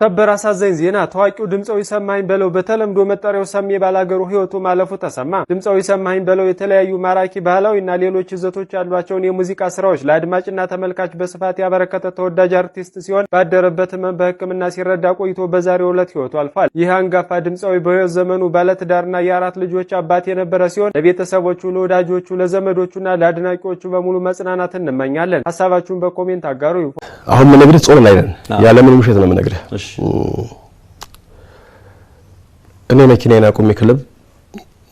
ሰበር አሳዛኝ ዜና ታዋቂው ድምጻዊ ሰማኸኝ በለው በተለምዶ መጠሪያው ሰሜ ባላገሩ ህይወቱ ማለፉ ተሰማ። ድምጻዊ ሰማኸኝ በለው የተለያዩ ማራኪ ባህላዊና ሌሎች ይዘቶች ያሏቸውን የሙዚቃ ስራዎች ለአድማጭና ተመልካች በስፋት ያበረከተ ተወዳጅ አርቲስት ሲሆን ባደረበት ህመም በህክምና ሲረዳ ቆይቶ በዛሬው ዕለት ህይወቱ አልፏል። ይህ አንጋፋ ድምጻዊ በህይወት ዘመኑ ባለትዳርና የአራት ልጆች አባት የነበረ ሲሆን ለቤተሰቦቹ፣ ለወዳጆቹ፣ ለዘመዶቹና ለአድናቂዎቹ በሙሉ መጽናናት እንመኛለን። ሐሳባችሁን በኮሜንት አጋሩ። አሁን ምን ነገር ጾም ላይ ነን ያለ ምን ውሸት ነው የምነግርህ። እኔ መኪናዬን አቁሜ ክለብ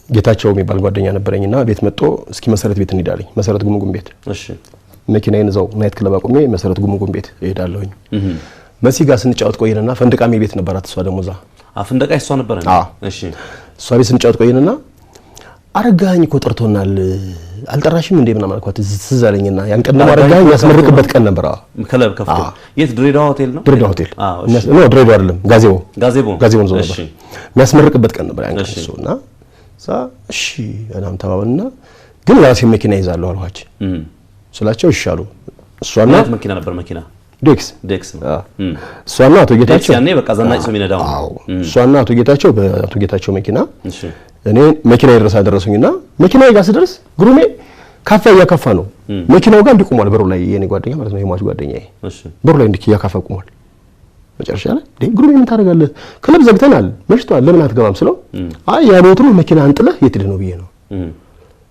ጌታቸው የሚባል ጓደኛ ነበረኝና ቤት መጥቶ እስኪ መሰረት ቤት እንሂዳለኝ። መሰረት ጉምጉም ቤት እሺ መኪናዬን እዛው ናይት ክለብ አቁሜ መሰረት ጉምጉም ቤት እሄዳለሁኝ። መሲ ጋር ስንጫወት ቆይነና ፈንድቃሚ ቤት ነበራት። እሷ ደግሞ እዛ አፈንደቃ እሷ ነበረ። እሺ እሷ ቤት ስንጫወት ቆይነና አረጋኝ እኮ ጠርቶናል አልጠራሽም እንዴ ምናምን አልኳት። ትዝ አለኝና ያን ቀን ነው አረጋኝ ያስመርቅበት ቀን ነበር። ክለብ ከፍቶ የት ድሬዳዋ ሆቴል ነው? ድሬዳዋ ሆቴል ነው ድሬዳዋ አይደለም ጋዜቦ ነው ነበር። የሚያስመርቅበት ቀን ነበር ያን ቀን እሱና እሺ እናም ተባባልና ግን ራሴ መኪና ይዛለሁ አልኋች ስላቸው ይሻሉ እሷና መኪና ነበር መኪና ዴክስ እሷና አቶ ጌታቸው ያኔ በቃ ዘናጭ ሰው የሚነዳው እሷና አቶ ጌታቸው በአቶ ጌታቸው መኪና እሺ እኔ መኪና ይደረሳደረሱኝና መኪናዬ ጋር ስደርስ ግሩሜ ካፋ ያካፋ ነው መኪናው ጋር እንዲቆማል በሩ ላይ የኔ ጓደኛ ማለት ነው የማች ጓደኛዬ እሺ በሩ ላይ እንዲያካፋ ቆሟል። መጨረሻ ላይ ግሩሜ ምን ታደርጋለህ ክለብ ዘግተናል መሽቷል ለምን አትገባም ስለው አይ ያሉትሩ መኪና አንጥለህ የት ሄደ ነው ብዬ ነው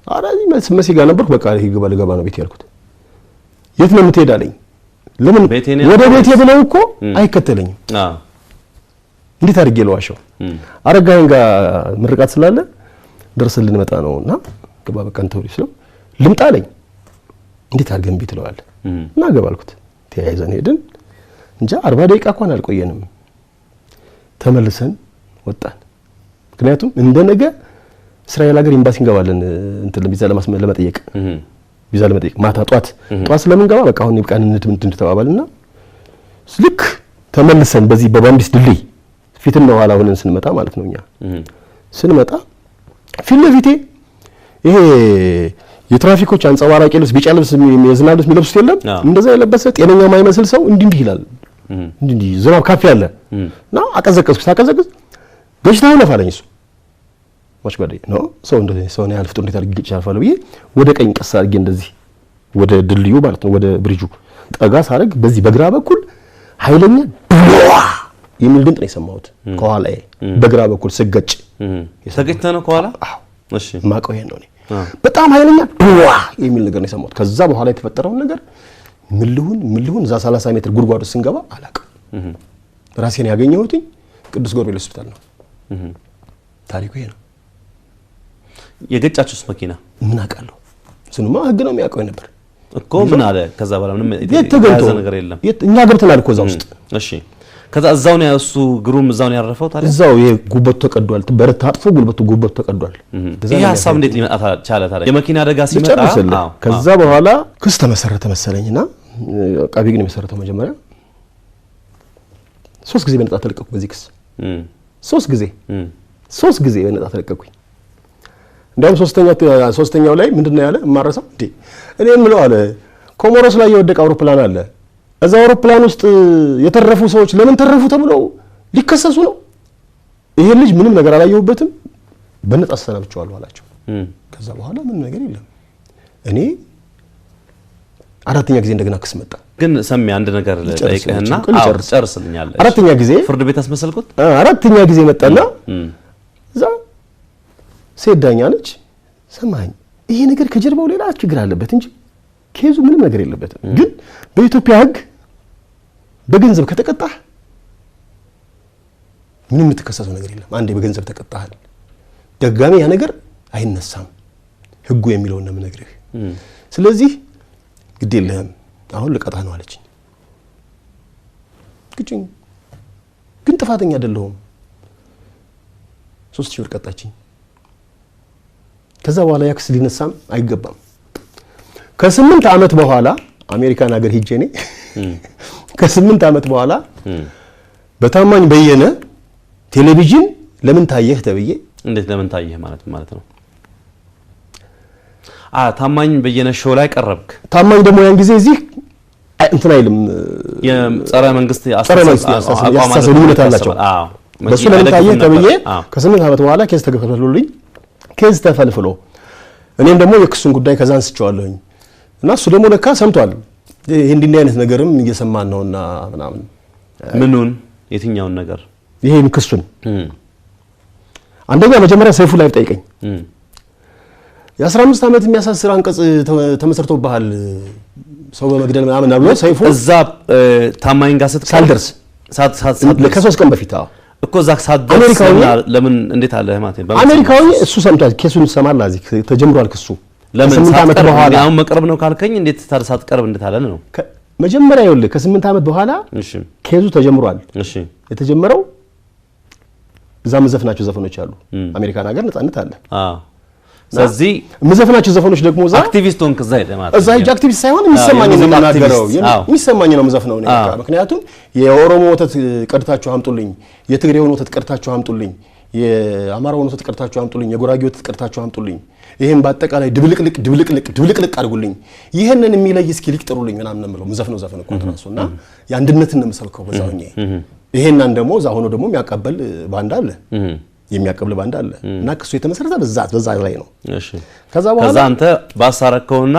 አራዚ መሲ ጋር ነበርኩ በቃ ይገባ ልገባ ነው ቤት ያልኩት። የት ነው የምትሄዳለኝ ለምን ወደ ቤቴ ብለው እኮ አይከተለኝም እንዴት አድርጌ ለዋሸው አረጋኝ ጋር ምርቃት ስላለ ደርሰልን ልንመጣ ነውና ገባ በቃ እንተው ይስለው ልምጣ አለኝ። እንዴት አድርገን ቤት ለዋለ እና ገባልኩት ተያይዘን ሄድን እንጃ 40 ደቂቃ እንኳን አልቆየንም ተመልሰን ወጣን። ምክንያቱም እንደነገ እስራኤል ሀገር ኤምባሲ እንገባለን እንትን ለቪዛ ለመጠየቅ ቪዛ ለመጠየቅ ማታ ጧት ስለምን ገባ በቃ አሁን ይብቃን እንድንተባባልና ልክ ተመልሰን በዚህ በባምቢስ ድልድይ ፊትና ኋላ ሆነን ስንመጣ ማለት ነውኛ ስንመጣ ፊት ለፊቴ ይሄ የትራፊኮች አንጸባራቂ ልብስ ቢጫ ልብስ የዝናብ ልብስ የሚለብሱት የለም እንደዛ የለበሰ ጤነኛ ማይመስል ሰው እንዲህ ይላል እንዲህ ዝናብ ካፌ አለ እና አቀዘቀዝኩት ገሽታው ለፋለኝ እሱ ማች ጓደኛ ነው ሰው እንደዚህ ሰው ነው ያልፍጡ እንዴት አድርጌ ይቻላል ብዬ ወደ ቀኝ ቀስ አድርጌ እንደዚህ ወደ ድልድዩ ማለት ነው ወደ ብሪጁ ጠጋ ሳረግ በዚህ በግራ በኩል ኃይለኛ የሚል ድምጽ ነው የሰማሁት ከኋላዬ በግራ በኩል ስገጭ ተገጭተ ነው ከኋላ እሺ ማቀው ይሄን ነው በጣም ኃይለኛ የሚል ነገር ነው የሰማሁት። ከዛ በኋላ የተፈጠረውን ነገር ምን ልሁን እዛ 30 ሜትር ጉድጓድ ውስጥ ስንገባ አላውቅም። ራሴን ያገኘሁት ቅዱስ ገብርኤል ሆስፒታል ነው። ታሪኩ ይሄ ነው። የገጫችሁስ መኪና ምን አውቃለሁ እሱንማ ህግ ነው የሚያውቀው ነበር እኮ ምን አለ ከዛ በኋላ ምንም የተገኘው ነገር የለም እኛ ገብተናል እኮ እዛ ውስጥ እሺ ከዛ እዛው ነው እሱ ግሩም እዛው ነው ያረፈው ታዲያ እዛው የጉበቱ ተቀዷል በረት ታጥፎ ጉበቱ ተቀዷል። ይሄ ሐሳብ እንዴት ሊመጣ ቻለ ታዲያ የመኪና አደጋ ሲመጣ ከዛ በኋላ ክስ ተመሰረተ መሰለኝና አቃቢ ግን የመሰረተው መጀመሪያ 3 ጊዜ በነጣ ተለቀቁ በዚህ ክስ 3 ጊዜ በነጣ ተለቀቁኝ። እንደውም ሶስተኛው ላይ ምንድነው ያለ ማረሳው እንዴ እኔ ምለው አለ ኮሞሮስ ላይ የወደቀ አውሮፕላን አለ እዛ አውሮፕላን ውስጥ የተረፉ ሰዎች ለምን ተረፉ ተብለው ሊከሰሱ ነው። ይሄ ልጅ ምንም ነገር አላየሁበትም በነጣ ሰናብቻለሁ አላቸው። ከዛ በኋላ ምንም ነገር የለም። እኔ አራተኛ ጊዜ እንደገና ክስ መጣ። ግን ሰሚ አንድ ነገር ጠይቀህና ጨርስልኛል። አራተኛ ጊዜ ፍርድ ቤት አስመሰልኩት። አራተኛ ጊዜ መጣና እዛ ሴት ዳኛ ነች ሰማኝ ይሄ ነገር ከጀርባው ሌላ ችግር አለበት እንጂ ኬዙ ምንም ነገር የለበትም። ግን በኢትዮጵያ ህግ በገንዘብ ከተቀጣህ ምንም የምትከሰሰው ነገር የለም። አንዴ በገንዘብ ተቀጣህ ደጋሚ ያ ነገር አይነሳም ህጉ የሚለው ነው የምነግርህ። ስለዚህ ግድ የለህም አሁን ልቀጣህ ነው አለችኝ። ግን ጥፋተኛ አይደለሁም 3000 ብር ቀጣችኝ። ከዛ በኋላ ያክስ ሊነሳም አይገባም። ከ8 አመት በኋላ አሜሪካን ሀገር ሄጄ ነኝ ከ8 አመት በኋላ በታማኝ በየነ ቴሌቪዥን ለምን ታየህ ተብዬ እንዴት ለምን ታየህ ማለት ነው ታማኝ በየነ ሾው ላይ ቀረብክ። ታማኝ ደግሞ ያን ጊዜ እዚህ እንትን አይልም የጸረ መንግስት አስተሳሰብ ልዩነት አላቸው። በሱ ለምን ታየ ተብዬ ከ8 ዓመት በኋላ ኬዝ ተከፈለልኝ። ኬዝ ተፈልፍሎ እኔም ደግሞ የክሱን ጉዳይ ከዛ አንስቼዋለሁኝ እና እሱ ደግሞ ለካ ሰምቷል። ይሄ እንዲህ አይነት ነገርም እየሰማን ነውና ምናምን ምኑን የትኛውን ነገር ይሄን ክሱን አንደኛ መጀመሪያ ሰይፉ ላይ ጠይቀኝ የ15 ዓመት የሚያሳስር አንቀጽ ተመሰርቶብሃል ሰው በመግደል ምናምን ብሎ ሰይፉ እዛ ታማኝ ጋር ሳልደርስ ከ3 ቀን በፊት እኮ እዛ ሳትደርስ ለምን እንዴት አለ ማለት ነው? አሜሪካዊ እሱ ሰምቷል። ኬሱን ሰማል። አዚ ተጀምሯል ክሱ ለምን 8 ዓመት በኋላ አሁን መቅረብ ነው ካልከኝ እንዴት ሳትቀርብ እንዴት አለ ነው? መጀመሪያ ይኸውልህ ከ8 ዓመት በኋላ እሺ ኬዙ ተጀምሯል። እሺ የተጀመረው እዛ መዘፍናቸው ዘፈኖች አሉ። አሜሪካን ሀገር ነፃነት አለ። ስለዚህ መዘፍናቸው ዘፈኖች ደግሞ እዛ አክቲቪስት ሆንክ እዛ ሄደ ማለት እዛ ሂጅ አክቲቪስት ሳይሆን የሚሰማኝ ነው የምናገረው የሚሰማኝ ነው የምዘፍነው ነው። ምክንያቱም የኦሮሞ ወተት ቀድታችሁ አምጡልኝ፣ የትግሬውን ወተት ቀድታችሁ አምጡልኝ፣ የአማራውን ወተት ቀድታችሁ አምጡልኝ፣ የጉራጌ ወተት ቀድታችሁ አምጡልኝ፣ ይሄን በአጠቃላይ ድብልቅልቅ አድርጉልኝ፣ ይሄንን የሚለይ እስኪ ሊቅጥሩልኝ ምናምን ነው የምለው። ምዘፍነው ዘፈን እኮ ተራሱና የአንድነትን ነው የምሰብከው በዛው ሆኜ። ይሄንን ደግሞ እዛ ሆኖ ደግሞ የሚያቀበል ባንድ አለ የሚያቀብል ባንድ አለ እና ክሱ የተመሰረተ በዛ ላይ ነው። እሺ ከዛ አንተ ባሳረከውና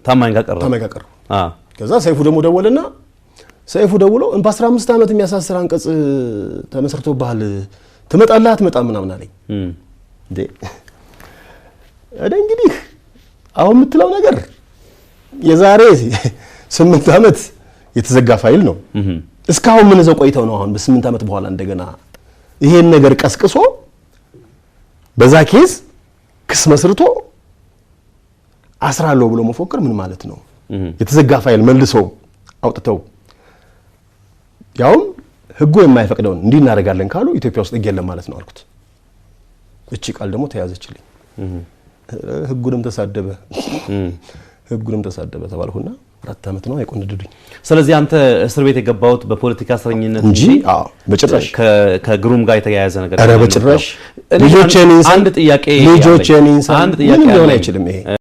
ታማኝ ጋር ቀረ። ከዛ ሰይፉ ደግሞ ደወለና ሰይፉ ደውሎ በ15 ዓመት የሚያሳስር አንቀጽ ተመሰርቶብሃል ትመጣለህ አትመጣም ምናምን አለኝ። እንዴ እንግዲህ አሁን የምትለው ነገር የዛሬ 8 ዓመት የተዘጋ ፋይል ነው። እስካሁን ምን ዘው ቆይተው ነው አሁን በ8 ዓመት በኋላ እንደገና ይሄን ነገር ቀስቅሶ በዛ ኬዝ ክስ መስርቶ አስራለሁ ብሎ መፎከር ምን ማለት ነው? የተዘጋ ፋይል መልሶ አውጥተው ያውም ህጉ የማይፈቅደውን እንዲህ እናደርጋለን ካሉ ኢትዮጵያ ውስጥ እየለም ማለት ነው አልኩት። እቺ ቃል ደግሞ ተያዘችልኝ። ህጉንም ተሳደበ ተባልኩና 4 ዓመት ነው አይቆንድዱኝ። ስለዚህ አንተ እስር ቤት የገባሁት በፖለቲካ እስረኝነት እንጂ በጭራሽ ከግሩም ጋር የተያያዘ ነገር ኧረ በጭራሽ አንድ ጥያቄ ሊሆን አይችልም ይሄ